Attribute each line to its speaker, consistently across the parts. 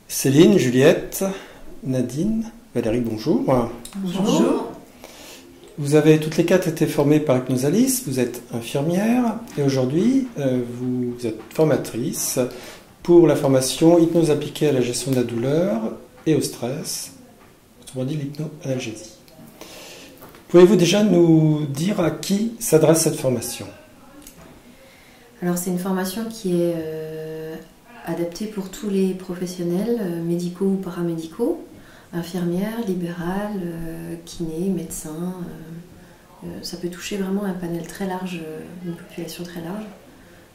Speaker 1: Céline, Juliette, Nadine, Valérie, bonjour.
Speaker 2: Bonjour.
Speaker 1: Vous avez toutes les quatre été formées par Hypnosalis, vous êtes infirmière et aujourd'hui vous êtes formatrice pour la formation hypnose appliquée à la gestion de la douleur et au stress, autrement dit l'hypnoanalgésie. Pouvez-vous déjà nous dire à qui s'adresse cette formation?
Speaker 2: Alors c'est une formation qui est adaptée pour tous les professionnels, médicaux ou paramédicaux, infirmières, libérales, kinés, médecins. Ça peut toucher vraiment un panel très large, une population très large,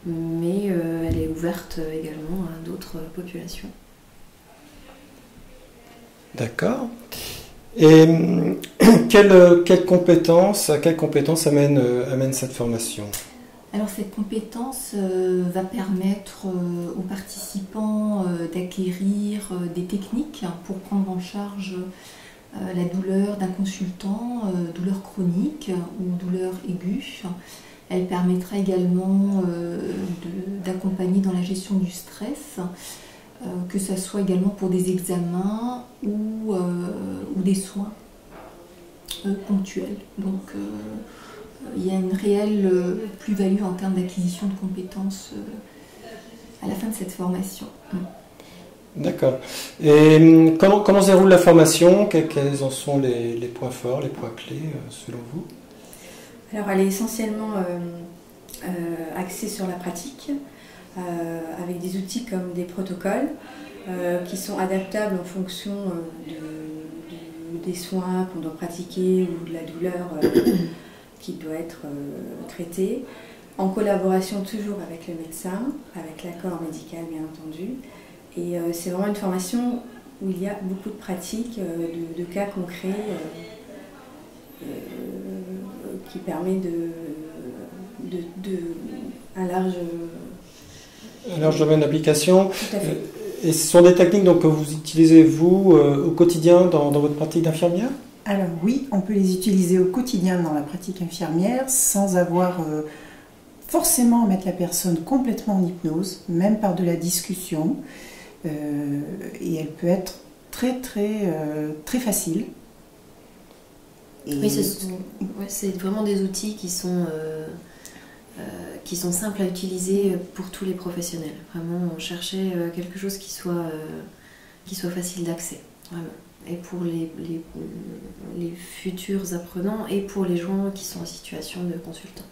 Speaker 2: mais elle est ouverte également à d'autres populations.
Speaker 1: D'accord. Et à quelle compétence amène cette formation?
Speaker 3: Alors cette compétence va permettre aux participants d'acquérir des techniques pour prendre en charge la douleur d'un consultant, douleur chronique ou douleur aiguë. Elle permettra également d'accompagner dans la gestion du stress, que ce soit également pour des examens ou des soins ponctuels. Donc il y a une réelle plus-value en termes d'acquisition de compétences à la fin de cette formation.
Speaker 1: D'accord. Et comment se déroule la formation? Quels en sont les points forts, les points clés selon vous?
Speaker 4: Alors elle est essentiellement axée sur la pratique, avec des outils comme des protocoles qui sont adaptables en fonction des soins qu'on doit pratiquer ou de la douleur qui doit être traitée, en collaboration toujours avec le médecin, avec l'accord médical bien entendu. Et c'est vraiment une formation où il y a beaucoup de pratiques, de cas concrets qui permet un large
Speaker 1: domaine d'application.
Speaker 4: Tout à fait.
Speaker 1: Et ce sont des techniques donc, que vous utilisez vous au quotidien dans votre pratique d'infirmière?
Speaker 5: Alors oui, on peut les utiliser au quotidien dans la pratique infirmière sans avoir forcément à mettre la personne complètement en hypnose, même par de la discussion. Et elle peut être très facile.
Speaker 2: Et oui, c'est vraiment des outils qui sont simples à utiliser pour tous les professionnels. Vraiment, on cherchait quelque chose qui soit facile d'accès, vraiment. Et pour les futurs apprenants et pour les gens qui sont en situation de consultant.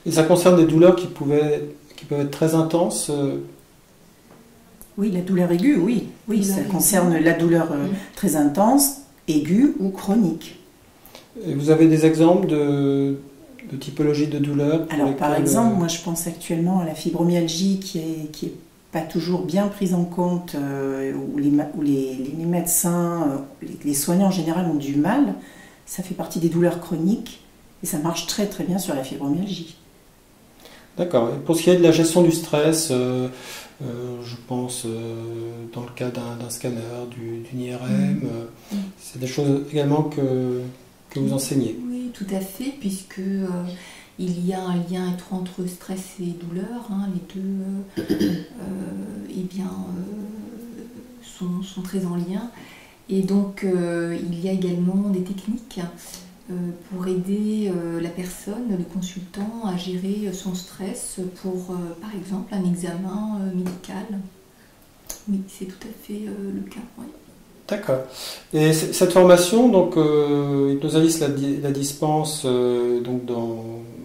Speaker 1: Et ça concerne des douleurs qui peuvent être très intenses?
Speaker 5: Oui, la douleur aiguë, oui, ça concerne la douleur très intense, aiguë ou chronique.
Speaker 1: Et vous avez des exemples de typologie de douleurs?
Speaker 5: Alors par exemple, moi je pense actuellement à la fibromyalgie qui est pas toujours bien prise en compte, où les médecins, les soignants en général ont du mal. Ça fait partie des douleurs chroniques et ça marche très bien sur la fibromyalgie.
Speaker 1: D'accord. Et pour ce qui est de la gestion du stress, je pense dans le cas d'un scanner, d'une IRM, c'est des choses également que vous enseignez.
Speaker 3: Oui, tout à fait, puisque il y a un lien étroit entre stress et douleur. Les deux sont très en lien. Et donc, il y a également des techniques pour aider la personne, le consultant, à gérer son stress pour, par exemple, un examen médical. Oui, c'est tout à fait le cas. Oui.
Speaker 1: D'accord. Et cette formation, donc Hypnosalis la dispense donc dans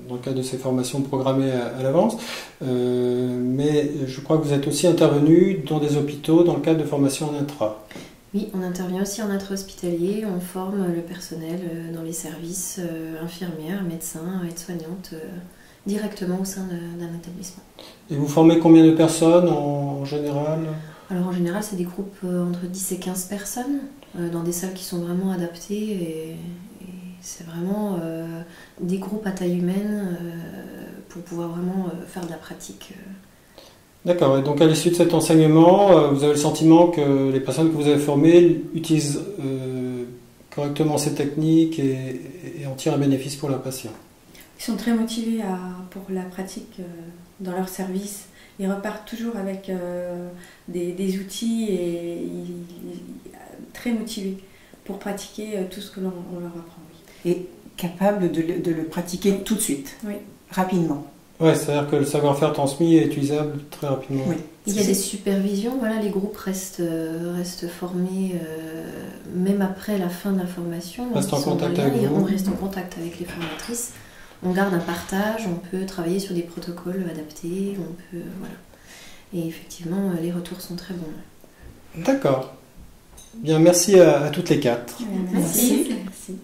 Speaker 1: le cadre de ces formations programmées à l'avance, mais je crois que vous êtes aussi intervenu dans des hôpitaux dans le cadre de formations en intra.
Speaker 2: Oui, on intervient aussi en intra-hospitalier, on forme le personnel dans les services infirmières, médecins, aides-soignantes, directement au sein d'un établissement.
Speaker 1: Et vous formez combien de personnes en général?
Speaker 2: Alors en général, c'est des groupes entre 10 et 15 personnes, dans des salles qui sont vraiment adaptées, et c'est vraiment des groupes à taille humaine pour pouvoir vraiment faire de la pratique.
Speaker 1: D'accord, et donc à l'issue de cet enseignement, vous avez le sentiment que les personnes que vous avez formées utilisent correctement ces techniques et en tirent un bénéfice pour leurs patients?
Speaker 4: Ils sont très motivés pour la pratique dans leur service ils repartent toujours avec des outils et très motivés pour pratiquer tout ce que l'on leur apprend. Oui.
Speaker 5: Et capable de le pratiquer tout de suite,
Speaker 4: oui.
Speaker 5: Rapidement.
Speaker 1: Ouais, c'est-à-dire que le savoir-faire transmis est utilisable très rapidement.
Speaker 5: Oui.
Speaker 2: Il y a des supervisions, voilà, les groupes restent formés même après la fin de la formation.
Speaker 1: Reste en contact avec vous.
Speaker 2: On reste en contact avec les formatrices. On garde un partage, on peut travailler sur des protocoles adaptés, on peut, voilà. Et effectivement, les retours sont très bons.
Speaker 1: D'accord. Bien, merci à toutes les quatre.
Speaker 4: Merci. Merci.